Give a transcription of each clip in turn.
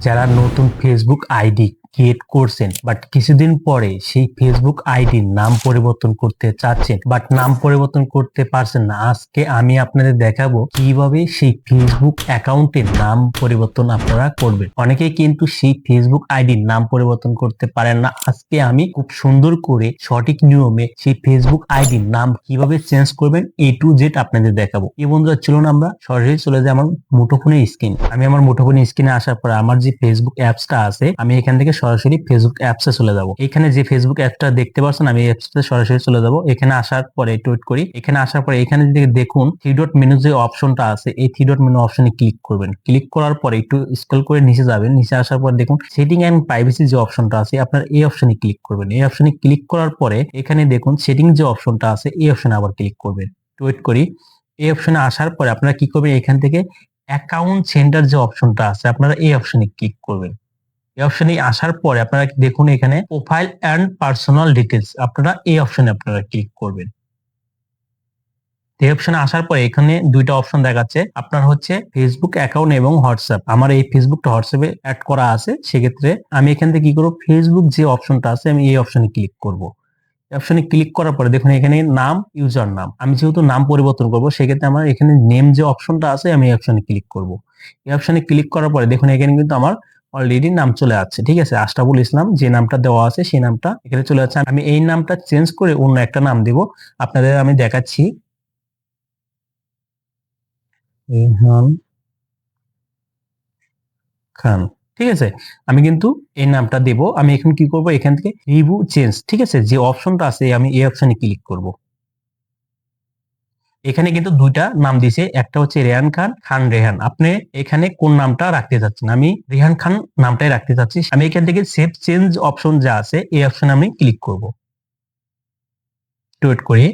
যারা নতুন Facebook ID create করছেন বাট কিছুদিন পরে সেই ফেসবুক আইডির নাম পরিবর্তন করতে চাচ্ছেন বাট নাম পরিবর্তন করতে পারছেন না, আজকে আমি আপনাদের দেখাবো কিভাবে সেই ফেসবুক অ্যাকাউন্টের নাম পরিবর্তন আপনারা করবেন। অনেকেই কিন্তু সেই ফেসবুক আইডির নাম পরিবর্তন করতে পারেন না। আজকে আমি খুব সুন্দর করে সঠিক নিয়মে সেই ফেসবুক আইডির নাম কিভাবে চেঞ্জ করবেন A to Z আপনাদের দেখাবো। এই বন্ধুরা, চলুন আমরা সরাসরি চলে যাই আমার মুঠোফোনের স্ক্রিন। আমি আমার মুঠোফোনের স্ক্রিনে আসার পর আমার যে ফেসবুক অ্যাপসটা আছে, আমি এখান থেকে সরাসরি ফেসবুক অ্যাপসে চলে যাব। এখানে যে ফেসবুক অ্যাপটা দেখতে পাচ্ছেন, আমি অ্যাপসে সরাসরি চলে যাব। এখানে আসার পরে একটু ওয়েট করি। এখানে আসার পরে এখানে যদি দেখুন থ্রি ডট মেনু যে অপশনটা আছে, এই থ্রি ডট মেনু অপশনে ক্লিক করবেন। ক্লিক করার পরে একটু স্ক্রল করে নিচে যাবেন। নিচে আসার পর দেখুন সেটিং এন্ড প্রাইভেসি যে অপশনটা আছে, আপনার এই অপশনে ক্লিক করবেন। এই অপশনে ক্লিক করার পরে এখানে দেখুন সেটিং যে অপশনটা আছে, এই অপশনে আবার ক্লিক করবেন। ওয়েট করি। এই অপশনে আসার পরে আপনারা কি করবেন, এখান থেকে অ্যাকাউন্ট সেন্টার যে অপশনটা আছে, আপনারা এই অপশনে ক্লিক করবেন। এই অপশনে আসার পরে আপনারা দেখুন এখানে প্রোফাইল এন্ড পার্সোনাল ডিটেইলস, আপনারা এই অপশনে আপনারা ক্লিক করবেন। এই অপশনে আসার পরে এখানে দুইটা অপশন দেখাচ্ছে, আপনার হচ্ছে ফেসবুক অ্যাকাউন্ট এবং হোয়াটসঅ্যাপ। আমার এই ফেসবুকটা হোয়াটসঅ্যাপে অ্যাড করা আছে, সেক্ষেত্রে আমি এখান থেকে কি করব, ফেসবুক যে অপশনটা আছে আমি এই অপশনে ক্লিক করব। অপশনে ক্লিক করার পরে দেখুন এখানে নাম, ইউজার নাম। আমি যেহেতু নাম পরিবর্তন করব, সেক্ষেত্রে আমার এখানে নেম যে অপশনটা আছে আমি এই অপশনে ক্লিক করব। এই অপশনে ক্লিক করার পরে দেখুন এখানে কিন্তু আমার অলরেডি নাম চলে আসছে। ঠিক আছে, আশরাফুল ইসলাম যে নামটা দেওয়া আছে সেই নামটা এখানে চলে যাচ্ছে। আমি এই নামটা চেঞ্জ করে অন্য একটা নাম দিব, আপনাদের আমি দেখাচ্ছি। রেহান খান। ঠিক আছে, আমি কিন্তু এই নামটা দেব। আমি এখন কি করব, এখান থেকে রিভিউ চেঞ্জ, ঠিক আছে, যে অপশনটা আছে আমি এই অপশনে ক্লিক করব। এখানে কিন্তু দুইটা নাম দিছে, একটা হচ্ছে রেহান খান, খান রেহান। আপনি এখানে কোন নামটা রাখতে চাচ্ছেন? আমি রেহান খান নামটাই রাখতে চাচ্ছি। আমি এখান থেকে সেভ চেঞ্জ অপশন যা আছে এই অপশনে আমি ক্লিক করব। ওয়েট করি।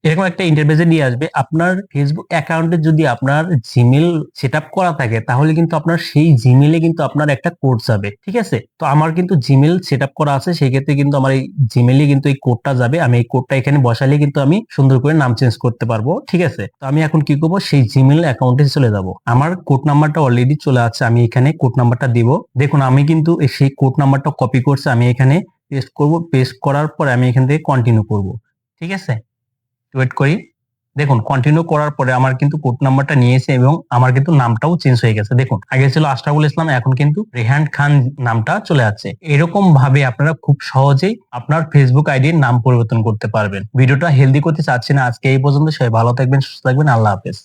এরকম একটা ইন্টারফেসে নিয়ে আসবে। আপনার ফেসবুক অ্যাকাউন্টে যদি আপনার জিমেল সেটআপ করা থাকে, তাহলে কিন্তু আপনার সেই জিমেলে কিন্তু আপনার একটা কোড যাবে। ঠিক আছে, তো আমার কিন্তু জিমেল সেটআপ করা আছে, সেই ক্ষেত্রে কিন্তু আমার এই জিমেলে কিন্তু এই কোডটা যাবে। আমি এই কোডটা এখানে বসালে কিন্তু আমি সুন্দর করে নাম চেঞ্জ করতে পারবো। ঠিক আছে, তো আমি এখন কি করব, সেই জিমেল অ্যাকাউন্টে চলে যাব। আমার কোড নাম্বারটা অলরেডি চলে আছে, আমি এখানে কোড নাম্বারটা দিব। দেখুন আমি কিন্তু সেই কোড নাম্বারটা কপি করছি, আমি এখানে পেস্ট করব। পেস্ট করার পরে আমি এখান থেকে কন্টিনিউ করব। ঠিক আছে, ওয়েট করি। দেখুন কন্টিনিউ করার পরে আমার কিন্তু কোড নাম্বারটা নিয়েছে এবং আমার কিন্তু নামটাও চেঞ্জ হয়ে গেছে। দেখুন আগে ছিল আশরাফুল ইসলাম, এখন কিন্তু রেহান খান নামটা চলে যাচ্ছে। এরকম ভাবে আপনারা খুব সহজেই আপনার ফেসবুক আইডির নাম পরিবর্তন করতে পারবেন। ভিডিওটা হেলদি করতে চাচ্ছি না, আজকে এই পর্যন্ত। সবাই ভালো থাকবেন, সুস্থ থাকবেন, আল্লাহ হাফেজ।